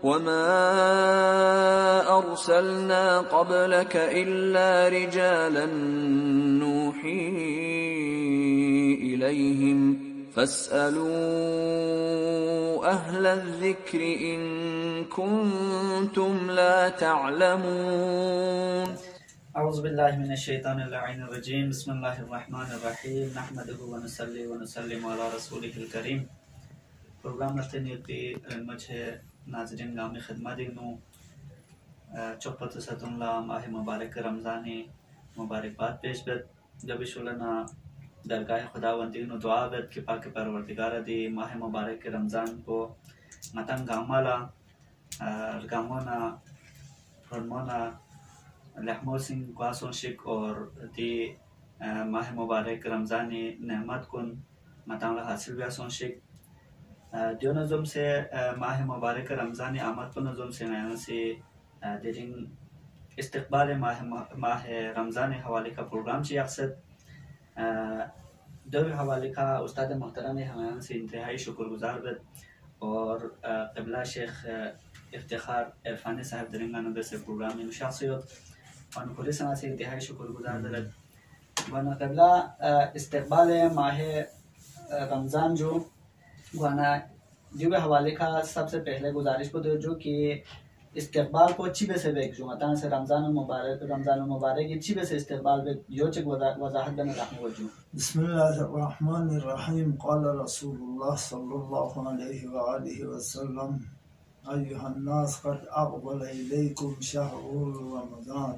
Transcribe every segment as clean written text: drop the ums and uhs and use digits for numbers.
وما أرسلنا قبلك إلا رجالا نوحي إليهم فاسألوا أهل الذكر إن كنتم لا تعلمون. أعوذ بالله من الشيطان اللعين الرجيم. بسم الله الرحمن الرحيم. نحمده ونصلي ونسلم على رسوله الكريم. प्रोग्राम रखते नीति मुझे नाज़रीन गामी खिदमत दिनों चौपत सतुल्ला माह मुबारक रमज़ानी मुबारकबाद पेश बद जब शुलना दरगाह खुदावंदी नो दुआ बद कि पाक परवरदिगार दी माह मुबारक रमज़ान को मतन गामाला गामोना फरमोना लहमो सिंह क्वासों शिक और दी माह मुबारक रमज़ानी नेमत कुन मतन हासिल व्यासों शिक दियो नज़म से माह मुबारक रमज़ान आमद पर नज़म से नया से दिन इस्तक़बाल माह रमज़ान हवाले का प्रोग्राम ची अक्सर दो हवाले का उस्ताद मोहतरम हमारे से इंतहाई शुक्रगुजार बद और क़िबला शेख इफ्तिखार इरफानी साहब दरिंगा नंबर से प्रोग्राम में शख्सियत और पुलिस से इंतहाई शुक्रगुजार बद वन क़िबला इस्तक़बाल माह रमज़ान जो गाना जो हवाले का सबसे पहले गुजारिश को दो जो कि इस्तक़बाल को अच्छी से बेक जो अता से रमज़ान मुबारक अच्छी से इस्तक़बाल बे यो चक वजाहत बन रखने को जो बिस्मिल्लाहिर्रहमानिर्रहीम क़ाल रसूलुल्लाह सल्लल्लाहु अलैहि व आलिहि वसल्लम अय्युहन नास क़द अक़बल इलैकुम शहरुर रमज़ान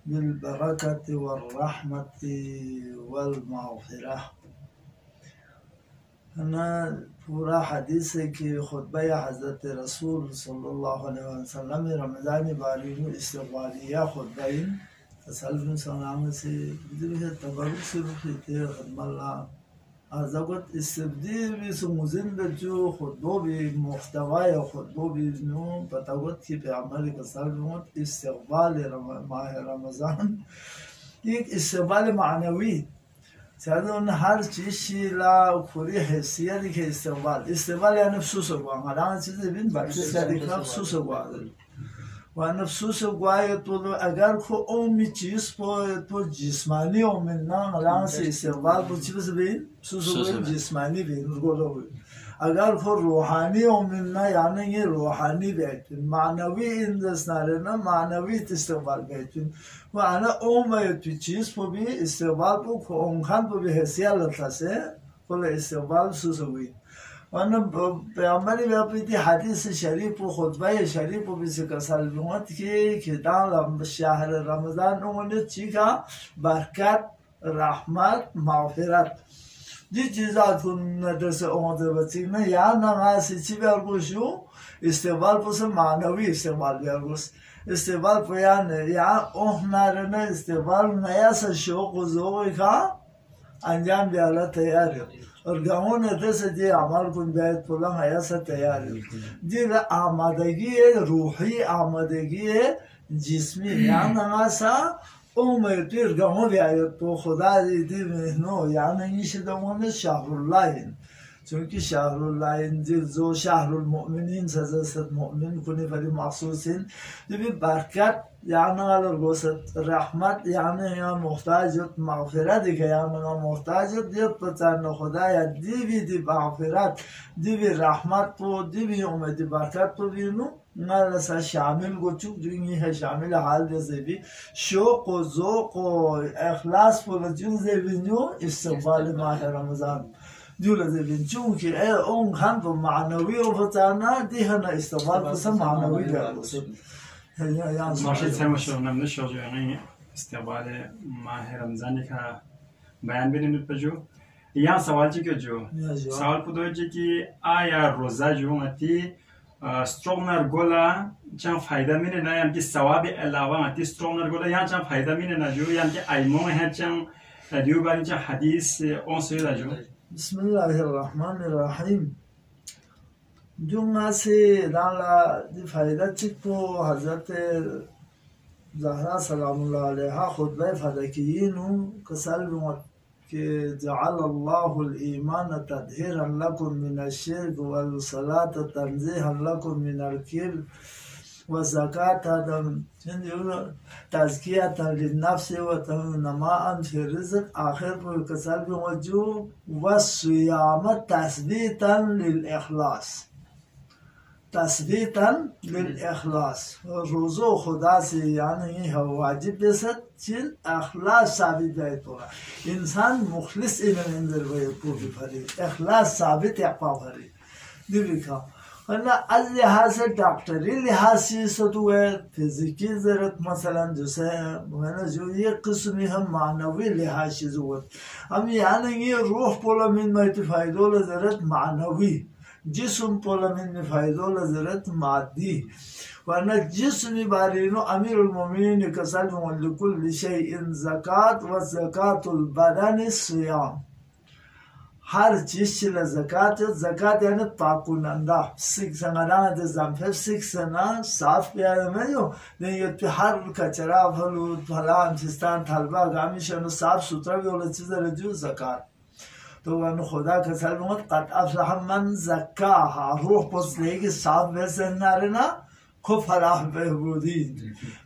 बिल बरकति वर रहमति वल मग़फ़िरह। ना पूरा हदीस है कि खुतबा हज़रत रसूल सल्लल्लाहु अलैहि वसल्लम रमज़ान बारी में इस्तक़बालिया खुतबा तसल्लुम सलाम से दिल तबरुक से रुखते खदमल्ला अज़गत इस्तबदीर भी सुमुज़िन जो खुतबो भी मुख्तवा या खुतबो भी नो बतावत की पैगंबर का सल्लल्लाहु इस्तक़बाल माह रमज़ान एक इस्तक़बाल मानवी साधन हर चीज़ ला पूरी हैसियत के इस्तेमाल या नफ्सु से गुआ हलान चीज़ें बिन बाकी सारी नफ्सु से गुआ व नफ्सु से गुआ ये तो अगर को ओमी चीज़ तो जिस्मानी ओमी ना हलान से इस्तेमाल वो चीज़ बिन सुसु जिस्मानी बिन उनको अगर को रूहानी ओमी ना यानी ये रूहानी बैठन मानवी इंद्रस्नारे ना मानवी इस्तेमाल बैठन वो आना ओम ये चीज़ को भी इस्तेमाल को ओंखान को भी हैसियत लगता से कोले इस्तेमाल सुसुवी वरना पैगंबरी व्यापी हदीस शरीफ को खुतबा शरीफ को भी सिकसल बिमत के दाल शहर रमज़ान उन्होंने चीखा बरकत रहमत मग़फ़िरत जी चीज़ात को नदर से ओंदे बच्ची ने यार ना सिची भी और कुछ इस्तेमाल को से मानवी इस्तेमाल भी और कुछ इस्तेमाल पयान या ओह नारना इस्तेमाल नया सा शौक ज़ोर का अंजाम भी आला तैयार है और गाँव ने दस जे अमल कुन बैठ पुलां आया सा तैयार है जी ला आमादगी है रूही आमादगी है जिस्मी या ना सा उम्र तीर गाँव भी आया तो खुदा दी नो या नहीं शिदों में शाहरुल्लाह चूँकि शाहरुल्लाह जो शाहरुल मोमिनीन सज़त मोमिन कुने वाली मखसूसिन जब बरकत याना अगर गोसत रहमत याना या मुख्ताजत मग़फ़िरत दिखे याना मुख्ताजत ये पता न खुदा या दीवी दी मग़फ़िरत दीवी रहमत तो दीवी उम्र दी बरकत तो भी नो ना सा शामिल को चुक जो ये है शामिल हाल जैसे भी शौक़ और ज़ौक़ और इख़लास पर जो भी नो इस्तक़बाल माह रमज़ान जो लज़े बिंचों के ओं खान तो मानवी और बताना दिहना इस्तेमाल पसंद मानवी जाओ माशिद से मशहूर नमन शो जो है ना इस्तेमाल माह रमज़ान का बयान भी नहीं पजो यहाँ सवाल जी क्यों जो सवाल पुदो जी कि आया रोज़ा जो आती स्ट्रॉन्गर गोला चां फ़ायदा मिले ना यानी कि सवाब अलावा आती स्ट्रॉन्गर गोला यहाँ चां फ़ायदा मिले ना जो यानी कि आइमों है चां दियो बारी चां हदीस ऑन से ला जो बिस्मिल्लाहिर्रहमानिर्रहीम जुम्मा से दाला दी फ़ायदा चिको हज़रत ज़हरा सलामुल्लाह अलैहा खुतबा फ़दकीयीन कसल कि जअलल्लाहुल ईमान तदहीरन लकुम मिनश शिर्क वल सलात तंज़ीहन लकुम मिनल किब्र व ज़कातन तज़कियतन लिन्नफ्स व तनमाअन फी रिज़्क़ आखिर पर कसल वजू व सियाम तस्बीतन लिल इखलास तस्बीतन लिल इखलास रोज़ो खुदा से यानी है वाजिब बेसत चिल इखलास साबित है तो इंसान मुखलिस इंदर वे को भी भरे इखलास साबित या पा भरे दिखा वरना अल लिहाज से डॉक्टरी लिहाज से तो है फिजिकी जरूरत मसलन जैसे मैंने जो ये किस्म हम मानवी लिहाज से जरूरत हम यानी ये रूह पोलमिन में फायदों जरूरत मानवी जिस्म पोलमिन में फायदों जरूरत मादी वरना जिस्म बारीनो अमीरुल मोमिनीन कसल वलिकुल शैइन ज़कात व ज़कातुल बदन सियाम हर चीज चिला ज़कात यानी पाकुनंदा सिख संगना दे जंफे सिख सना साफ प्यार में जो नहीं ये तो हर कचरा फलू फलान चिस्तान थलबा गामिशनो साफ सुथरा भी वाला चीज़ है जो ज़कात तो वन खुदा का सल्लत कत अफ़लह मन ज़क्काहा रूह पोसलेगी साफ वैसे नारेना खूब फलाह बेहबूदी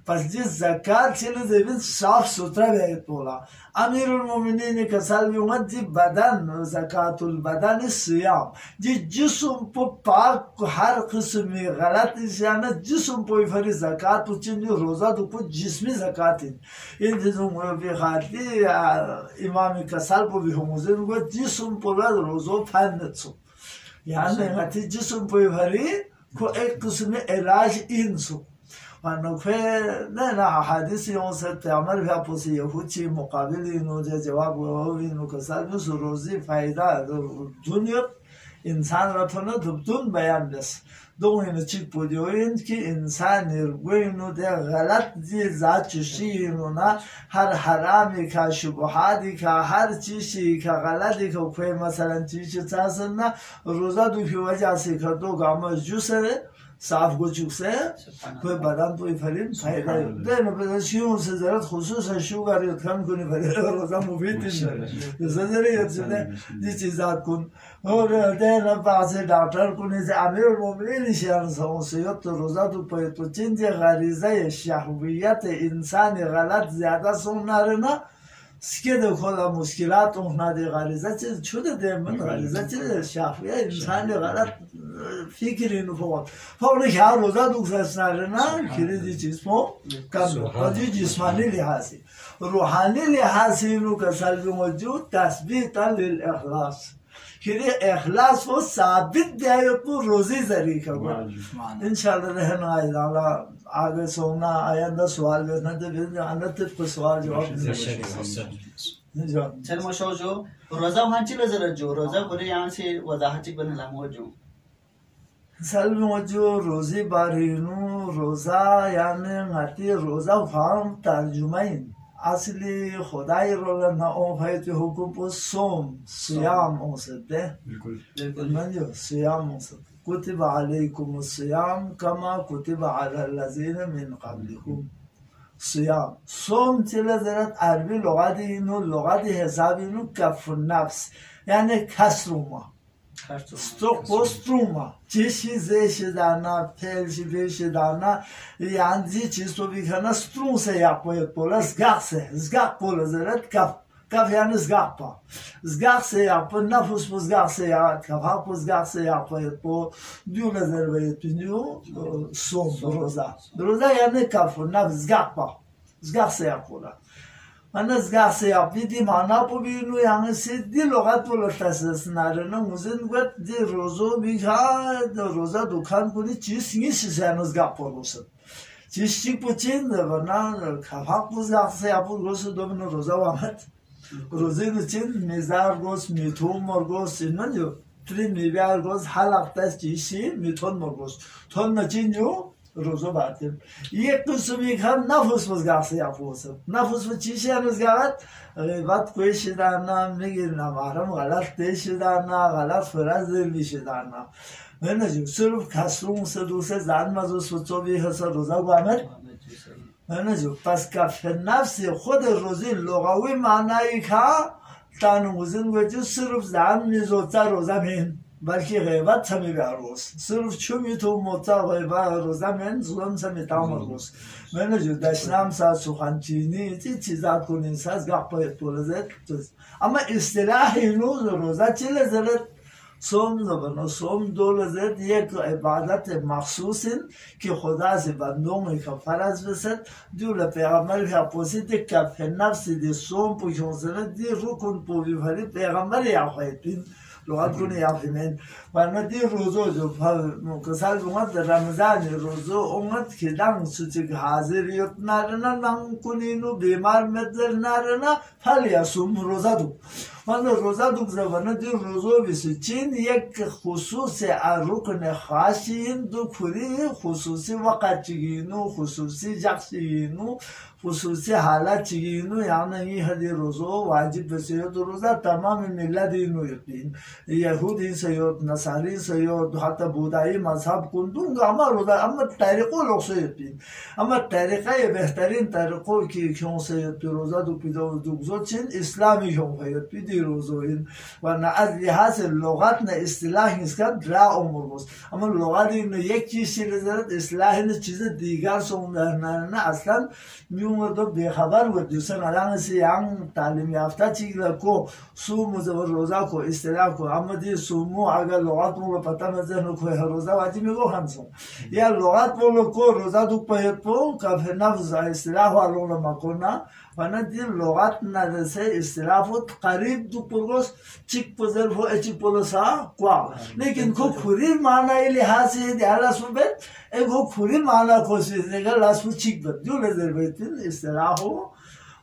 पस जिस ज़कात चिले ज़मीन साफ सुथरा है तोला अमीरुल मोमिनीन का सल्लत जी बदन ज़कातुल बदन सियाम जी जिस्म पर पाक हर किस्म में गलत इशाना जिस्म पर फरी ज़कात उचिन रोज़ा तो कुछ जिस्मी ज़कात इन चीज़ों में भी खाती इमाम का सल्लत भी होमोज़ेन को जिस्म पर रोज़ो फैनत्सो यानी मती जिस्म पर फरी को एक किस्म इलाज इंसु वनफे ना हदीस यों से तमर भी आपसे यहूदी मुकाबिल इनो जवाब वो इनो कसर में रोज़ी फायदा दुनिया इंसान रफना दुबतुन बयान दस दो इन चिक पोदियो इनकी इंसान निर्गुइनो दे गलत जी जात चुशी इनो ना हर हरामी का शुबहादी का हर चीज़ी का गलती का कोई मसलन चीज़ चाहते ना रोज़ा दुखी वजह से कर दो गाँव जूसरे साफ गुचुक से कोई बदाम तो इफरीन फायदा दे न बस शियों से ज़रूरत खुसूस है शुगर ये कम कोनी फायदा रोज़ा मुफीद है ज़रूरी है जिसने ये चीज़ात कुन और दे न पासे डॉक्टर कुनी से अमीरुल मोमिनीन शान से तो रोज़ा तो पे तो चिंजे गरीज़ा ये शहवियत इंसान गलत ज़्यादा सुनना रहना इसके देखो ला मुश्किलात उन्हें दे गरीज़ा चीज़ छुटे दे मन गरीज़ा चीज़ शहवियत इंसान गलत फिक्री नुफोत फौरी क्या रोज़ा दुखसना रहना किरी दी चीज़ पो कम और जी जिस्मानी लिहाज से रूहानी लिहाज से नु कसल भी मौजूद तस्बीत लिल इखलास किरी इखलास वो साबित दिया तो रोज़ी जरी का इंशाल्लाह रहना आइला आगे सोना आयंदा सवाल करना तो फिर अंदर तक सवाल जवाब चल मशो जो रोज़ा वहाँ चिल्ला जरा जो रोज़ा बोले यहाँ से वजाहत बने लामो जो सल जो रोज़ी बारीनु रोज़ा यानी ngati रोज़ा फार्म तर्जुमाइन असली खुदाई रोला ना ओ भाई तो हुकुम पर सोम सियाम हो सकते बिल्कुल मन जो सियाम हो सकते कुतिब अलैकुम सियाम कमा कुतिब अला लज़ीना मिन क़ब्लिकुम सियाम सोम चले ज़रा अरबी लुगाती हिसाबी नु कफ नफ्स यानी खसरुमा Struma, cishi zeshi dana, pelshi beshi dana, yanzi cisto bikana strum se yapıyor pola, zgak pola zeret kaf yani zgakpa. Zgak se yapıyor, nafus bu zgak se yapıyor, kaf bu zgak se yapıyor po, diyor zerveyet diyor, som roza. Roza yani kaf, naf zgakpa, zgak se yapıyorlar. Ana zgak se yapıyor di mana po binu yani se di logat pola tasasnarına muzin gut di rozo bika roza dukan kuni çiz nisizanız zgak polusun. Çizçik bu çin de bana kafak bu zgak se yapıyor rozo domino roza vamet. Rozin için mezar gos mitom morgos inman yo. Tri mivyar gos halaktas çişi miton morgos. Ton način yo रोज़ो बातें ये कुछ सुबह खान नफुस मज़गार से आप हो सब नफुस में चीज़ें मज़गारत बात कोई शिदाना मिगिर ना मारम गलत तेज शिदाना गलत फराज दिल शिदाना है ना जो सिर्फ खासरूं से दूसरे जान मज़ो सोचो भी है सर रोज़ा गुआमर है ना जो पस का फिर नफ्स खुद रोज़ी लोगावी मानाई खा तानुगुजन वजह सिर्फ जान मिजोता रोजा में बल्कि गैबत समी बारोस सिर्फ चुमी तो मोता गैबा रोजा में जुलम समी तामरोस मैंने जो दशनाम सा सुखानचीनी ती चीज़ा कुनी सास गापे तोलज़त अमा इस्तिलाह इनो रोजा चिले ज़रत सोम ज़बनो सोम दोलज़त ये को इबादत मखसूसिन कि खुदा से बंदों में कफ़ारज़ बसत जो लपेगमर है पोसिट कफ़ नफ्स दे सोम पुछों ज़रत दे रुकन पोवी भरी पेगमर या ख़ैतिन لغات كوني يعرفين وانا دي روزو جو كسال بمات رمضان روزو امت كدام سوتك حاضر يتنارنا نام كونينو بيمار مدر نارنا فل يصوم روزا دو وانا روزا دو زبانا دي روزو بسوچين يك خصوصي الركن خاصين دو پوري خصوصي وقت چگينو خصوصي جخشينو خصوصي حالات چگينو يعني ये हदी रोजो वाजिब बसे तो रोजा तमाम मिल्लत इनो यकीन यहूदी सयोद नसारी सयोद हाता बुदाई मजहब कुंदुंगा अमा रोजा अमा तरीको लोग से यकीन अमा तरीका ये बेहतरीन तरीको की क्यों से रोजा दो पिदो दुगजो चिन इस्लामी क्यों है पिदी रोजो इन वरना आज लिहाज लुगात न इस्तिलाह इसका ड्रा उम्र बस अमा लुगात इन एक चीज से नजर इस्लाह ने चीजें दीगर सोना असलन तो बेखबर वो दूसरा अलांग से यांग तालीम याफ्ता चीज़ को सूम ज़बर रोज़ा को इस्तिलाह को आमदी सूमो अगर लुगात में पता मज़े न कोई रोज़ा वाजिब में को हमसो या लुगात में को रोज़ा दुख पे तो कभी नफ्स इस्तिलाह वालों ने मकोना वरना दिन लुगात न जैसे इस्तिलाह वो करीब दुख पुरुष चिक पुज़र वो चिक पुरुषा क्वा लेकिन को खुरी माना ये लिहाज से दियाला सुबह एक को खुरी माना कोशिश नेगा लास्ट में चिक बद जो लेज़र बैठे इस्तिलाह हो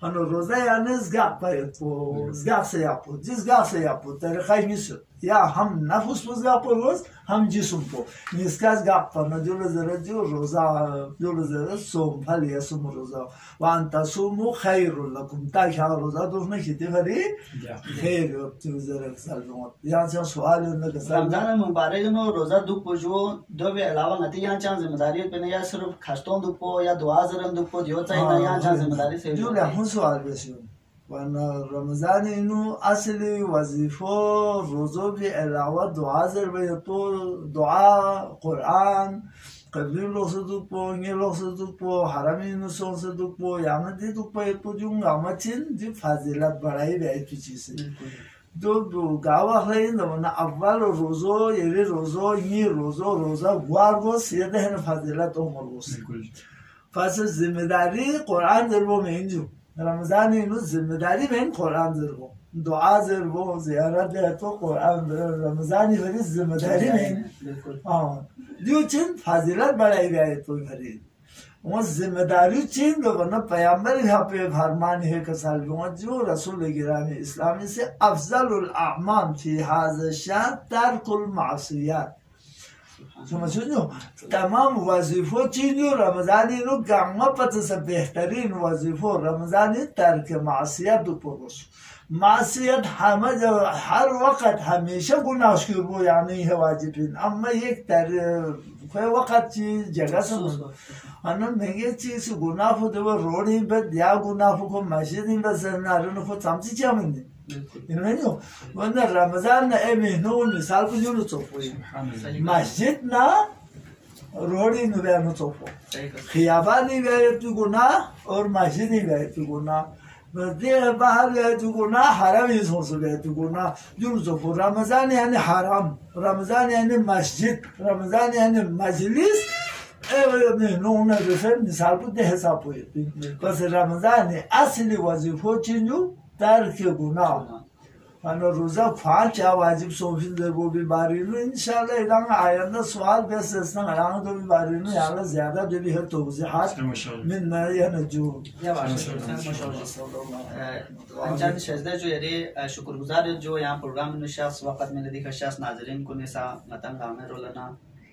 अनु रोज़ा यानी ज़गाप पे तो ज़गाप से यापो जिस ज़गाप से यापो तेरे खाई मिस्र या हम नफ्स पर ज़गाप रोज़ हम जिस्म को निस्का ज़गाप पर न जो रोज़ा सोम फल या सोम रोज़ा वांता सोमो खैरुल लकुम ताकि हाँ रोज़ा तो उसने कितने भरी खैर तो ज़रा सालमों यहाँ से सवाल उन्हें कसर रमज़ान मुबारक नो रोज़ा दुख पुजो दो भी अलावा नती यहाँ चांस ज़िम्मेदारी पे नहीं या सिर्फ खास्तों दुख पो या दुआ ज़रन दुख पो दियो चाहिए ना यहाँ चांस ज़िम्मेदारी से जो ले हम सवाल बेसियो वाना रमज़ान इन्हों असली वज़ीफ़ो रोज़ो भी अलावा दुआ ज़रबे तो दुआ कुरान कभी लोग से दुख पो ये लोग से दुख पो हरामी नुस्खों से दुख पो यहाँ दी दुख पो तो जो गामचिन जी फाजिलत बढ़ाई बैठी चीज़ें दो गावा है ना वरना अव्वल रोज़ो ये रोज़ा गुआरगोस ये दहन फाजिलत उमरगोस फासिल जिम्मेदारी कुरान ज़रबो में इंजो रमज़ान इन्हों जिम्मेदारी में कुरान ज़रबो दुआ ज़रबो ज़ियारत है तो कुरान रमज़ान ही वाली जिम्मेदारी में हाँ जो चीज़ फाजिलत बढ़ाई गई तो भरी वो जिम्मेदारी चीज़ लोगों ने पैगंबर यहाँ पे फरमान है कसाल जो रसूल गिरामी इस्लामी से अफ़ज़लुल अमाल फी हाज़ा शान तर्कुल मासियात समझो तमाम वजीफों चीज़ों रमज़ानी नो गामा पता से बेहतरीन वजीफों रमज़ानी तर्क मासियत पुरुष मासियत हमें जब हर वक्त हमेशा गुनाह की वो यानी है वाजिबिन अम्मा एक कोई वक्त चीज़ जगह से अन्न महंगे चीज़ गुनाह हो तो वो रोड ही पे दिया गुनाह को मस्जिद ही पे सरना रनो को समझी क्या मिलने इन्हें जो वरना रमज़ान ना ए महीनों मिसाल को जो चोपो मस्जिद ना रोडी नुबे नु चोपो खियाबानी गए तो गुनाह और मस्जिद ही गए तो गुनाह बदे बाहर गए तो गुनाह हराम ही सोच गए तो गुनाह जो चोपो रमज़ान यानी हराम रमज़ान यानी मस्जिद रमज़ान यानी मजलिस महीनों ना जैसे मिसाल को दे हिसाब हुए बस रमज़ान असली वजीफों चीज़ों तर्क गुनाह अनु रोज़ा ख्वाच या वाजिब सोफिन दे वो भी बारीनु इंशाल्लाह इधर आयंदा सवाल बेस इसना अलांग तो भी बारीनु याला ज़्यादा जो भी है तो वज़ीहात min ma yanju अंजाम शहज़ाद जो ये शुक्रगुज़ार जो यहाँ प्रोग्राम में शास वक्त में देखा शास नाज़रीन को निसा मतंग आमिर रोलना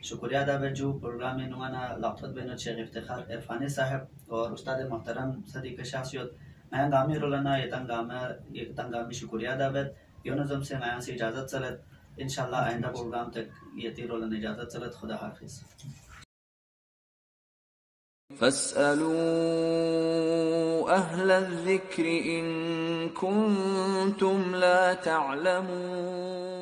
शुक्रिया अदा जो प्रोग्राम में नुआना लाखत बेनो शेख इफ्तिखार इरफानी साहब और उस्ताद मोहतरम सदीक़ शासियत मैं गामी रोलना ये तंगामी शुक्रिया अदा योनज़म से मैं से इजाज़त चलत इंशाल्लाह आइंदा प्रोग्राम तक ये रोलना इजाज़त चलत खुदा हाफिज़। فاسألوا أهل الذكر إن كنتم لا تعلمون